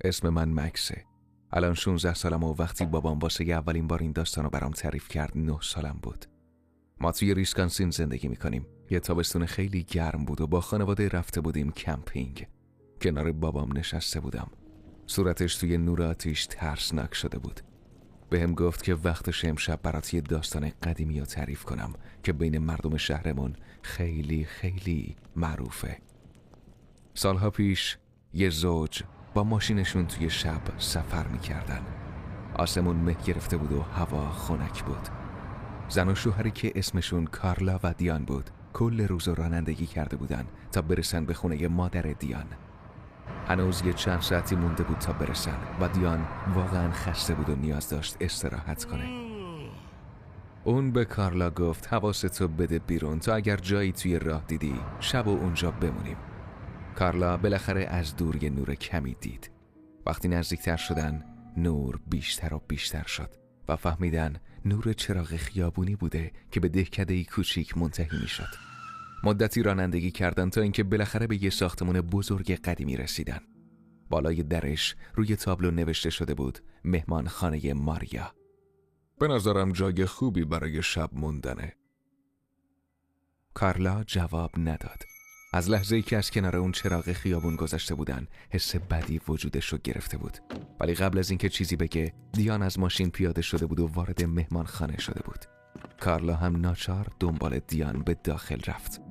اسم من مکسه. الان 16 سالم و وقتی بابام واسه اولین بار این داستانو برام تعریف کرد 9 سالم بود. ما توی ویسکانسین زندگی میکنیم. یه تابستون خیلی گرم بود و با خانواده رفته بودیم کمپینگ. کنار بابام نشسته بودم. صورتش توی نور آتیش ترسناک شده بود. بهم گفت که وقتش امشب برات یه داستان قدیمی رو تعریف کنم که بین مردم شهرمون خیلی خیلی معروفه. سالها پیش یه زوج با ماشینشون توی شب سفر میکردن. آسمون مه گرفته بود و هوا خنک بود. زن و شوهری که اسمشون کارلا و دیان بود کل روز رانندگی کرده بودن تا برسن به خونه مادر دیان. هنوز یه چند ساعتی مونده بود تا برسن و دیان واقعا خسته بود و نیاز داشت استراحت کنه. اون به کارلا گفت حواستو بده بیرون تا اگر جایی توی راه دیدی شب و اونجا بمونیم. کارلا بالاخره از دور یه نور کمی دید. وقتی نزدیکتر شدن نور بیشتر و بیشتر شد و فهمیدن نور چراغ خیابونی بوده که به دهکده‌ای کوچیک منتهی میشد. مدتی رانندگی کردن تا اینکه بالاخره به یه ساختمان بزرگ قدیمی رسیدن. بالای درش روی تابلو نوشته شده بود مهمان خانه ماریا. به نظرم جای خوبی برای شب موندنه. کارلا جواب نداد. از لحظه‌ای که از کنار اون چراغ خیابون گذشته بودن حس بدی وجودش رو گرفته بود. ولی قبل از اینکه چیزی بگه دیان از ماشین پیاده شده بود و وارد مهمان خانه شده بود. کارلا هم ناچار دنبال دیان به داخل رفت.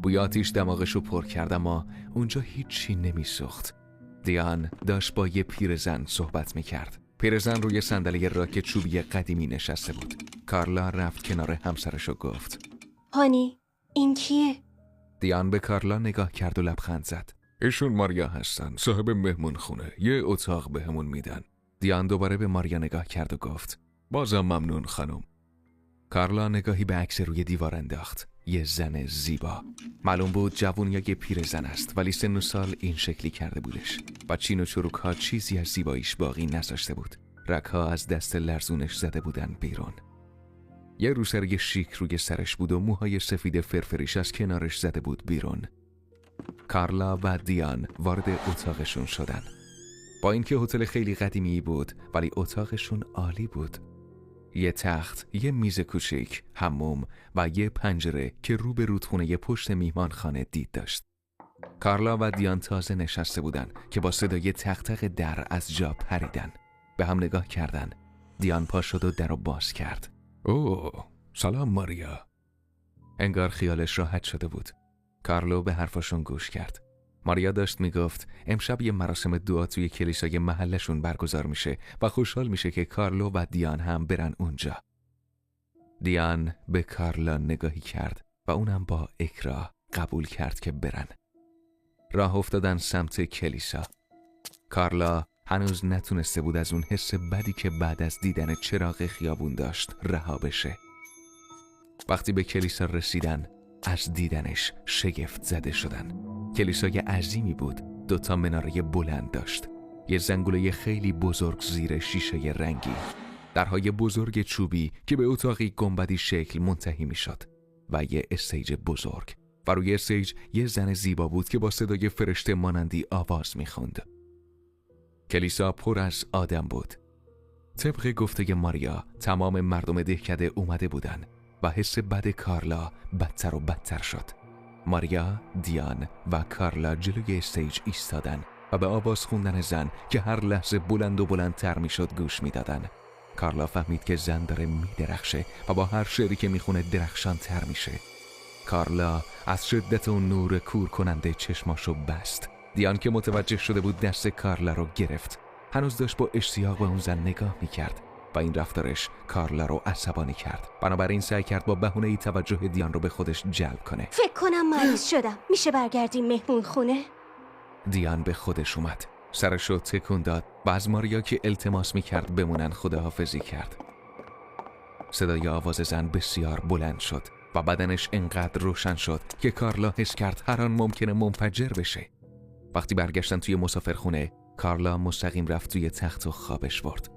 بوی آتیش دماغشو پر کرد اما اونجا هیچی نمیسوخت. دیان داشت با یه پیرزن صحبت میکرد. پیرزن روی صندلی راک چوبی قدیمی نشسته بود. کارلا رفت کنار همسرشو گفت هانی این کیه؟ دیان به کارلا نگاه کرد و لبخند زد. ایشون ماریا هستن، صاحب مهمون خونه. یه اتاق بهمون میدن. دیان دوباره به ماریا نگاه کرد و گفت بازم ممنون خانم. کارلا نگاهی به عکس روی دیوار انداخت. یه زن زیبا. معلوم بود جوون یا یه پیرزن است ولی سن و سال این شکلی کرده بودش و چین و چروک ها چیزی از زیباییش باقی نذاشته بود. رگ ها از دست لرزونش زده بودن بیرون. یه روسری شیک روی سرش بود و موهای سفید فرفریش از کنارش زده بود بیرون. کارلا و دیان وارد اتاقشون شدن. با اینکه هتل خیلی قدیمی بود ولی اتاقشون عالی بود. یه تخت، یه میز کوچیک، حموم و یه پنجره که رو به رودخونه پشت میهمانخانه دید داشت. کارلا و دیان تازه نشسته بودن که با صدای تق تق در از جا پریدن. به هم نگاه کردن. دیان پا شد و در رو باز کرد. اوه، سلام ماریا. انگار خیالش راحت شده بود. کارلو به حرفاشون گوش کرد. ماریا داشت میگفت امشب یه مراسم دعا توی کلیسای محلشون برگزار میشه و خوشحال میشه که کارلو و دیان هم برن اونجا. دیان به کارلا نگاهی کرد و اونم با اکراه قبول کرد که برن. راه افتادن سمت کلیسا. کارلا هنوز نتونسته بود از اون حس بدی که بعد از دیدن چراغ خیابون داشت رها بشه. وقتی به کلیسا رسیدن از دیدنش شگفت زده شدن. کلیسای عظیمی بود. 2 مناره بلند داشت. یه زنگوله خیلی بزرگ زیر شیشه رنگی. درهای بزرگ چوبی که به اتاقی گنبدی شکل منتهی می شد و یه استیج بزرگ و روی استیج یه زن زیبا بود که با صدای فرشته مانندی آواز می خوند. کلیسا پر از آدم بود. طبق گفته ماریا تمام مردم دهکده اومده بودن و حس بد کارلا بدتر و بدتر شد. ماریا، دیان و کارلا جلوی استیج ایستادن و به آواز خوندن زن که هر لحظه بلند و بلندتر میشد گوش میدادن. کارلا فهمید که زن داره میدرخشه و با هر شعری که میخونه درخشان تر میشه. کارلا از شدت اون نور کور کننده چشماشو بست. دیان که متوجه شده بود دست کارلا رو گرفت. هنوز داشت با اشتیاق به اون زن نگاه میکرد و این رفتارش کارلا رو عصبانی کرد. بنابراین سعی کرد با بهونه‌ای توجه دیان رو به خودش جلب کنه. فکر کنم مریض شدم. میشه برگردیم مهمون خونه؟ دیان به خودش اومد. سرش رو تکون داد و از ماریا که التماس میکرد بمونن خداحافظی کرد. صدای آواز زن بسیار بلند شد و بدنش انقدر روشن شد که کارلا حس کرد هر آن ممکنه منفجر بشه. وقتی برگشتن توی مسافرخونه، کارلا مستقیم رفت توی تخت و خوابش برد.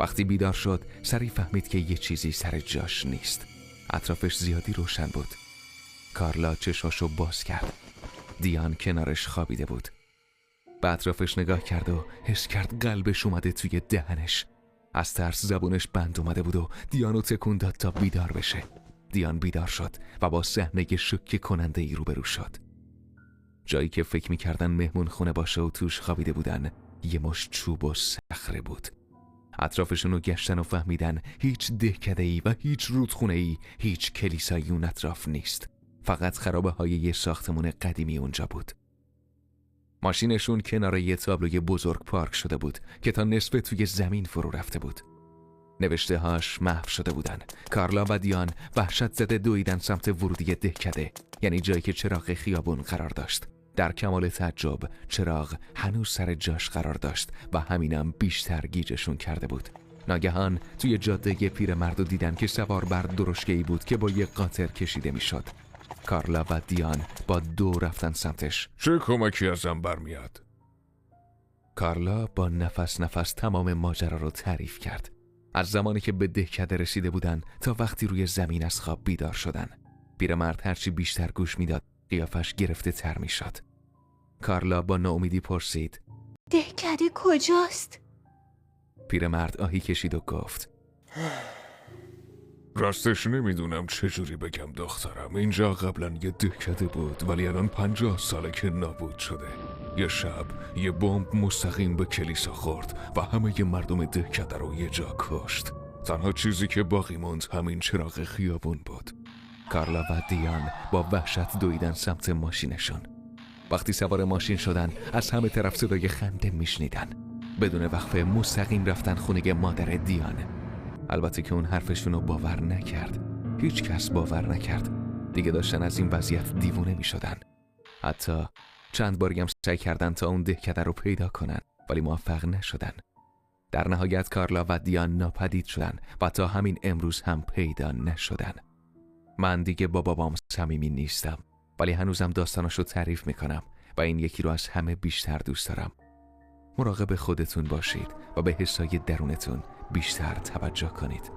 وقتی بیدار شد، سریع فهمید که یه چیزی سر جاش نیست. اطرافش زیادی روشن بود. کارلا چشاشو باز کرد. دیان کنارش خوابیده بود. به اطرافش نگاه کرد و حس کرد قلبش اومده توی دهنش. از ترس زبونش بند اومده بود و دیانو تکون داد تا بیدار بشه. دیان بیدار شد و با صحنه شوکه کننده ای روبرو شد. جایی که فکر می‌کردن مهمون خونه باشه و توش خوابیده بودن، یه مشت چوب و صخره بود. اطرافشون رو گشتن و فهمیدن هیچ دهکده‌ای و هیچ رودخونه‌ای، هیچ کلیسایی اون اطراف نیست. فقط خرابه های یه ساختمون قدیمی اونجا بود. ماشینشون کنار یه تابلوی بزرگ پارک شده بود که تا نصف توی زمین فرو رفته بود. نوشته هاش محو شده بودن. کارلا و دیان وحشت زده دویدن سمت ورودی دهکده، یعنی جایی که چراغ خیابون قرار داشت. در کمال تعجب چراغ هنوز سر جاش قرار داشت و همینم بیشتر گیجشون کرده بود. ناگهان توی جاده یه پیرمرد دیدن که سوار بر درشکه‌ای بود که با یه قاطر کشیده میشد. کارلا و دیان با دو رفتن سمتش. چه کمکی ازم برمیاد؟ کارلا با نفس تمام ماجرا رو تعریف کرد. از زمانی که به دهکده رسیده بودن تا وقتی روی زمین از خواب بیدار شدن. پیرمرد هرچی بیشتر گوش میداد قیافش گرفته تر میشد. کارلا با ناامیدی پرسید: دهکده کجاست؟ پیرمرد آهی کشید و گفت: راستش نمیدونم چجوری بگم دخترم. اینجا قبلا یه دهکده بود ولی الان 50 ساله که نابود شده. یه شب یه بمب مستقیم به کلیسا خورد و همه مردم دهکده رو یه جا کشت. تنها چیزی که باقی موند همین چراغ خیابون بود. کارلا و دیان با وحشت دویدن سمت ماشینشون. وقتی سوار ماشین شدن از همه طرف صدای خنده میشنیدن. بدون وقفه مستقیم رفتن خونه مادر دیان. البته که اون حرفشون رو باور نکرد. هیچ کس باور نکرد. دیگه داشتن از این وضعیت دیوونه میشدن. حتی چند باری هم سعی کردن تا اون دهکده رو پیدا کنن ولی موفق نشدن. در نهایت کارلا و دیان ناپدید شدن و تا همین امروز هم پیدا نشدن. من دیگه با بابام صمیمی نیستم ولی هنوزم داستاناشو تعریف میکنم و این یکی رو از همه بیشتر دوست دارم. مراقب خودتون باشید و به حسای درونتون بیشتر توجه کنید.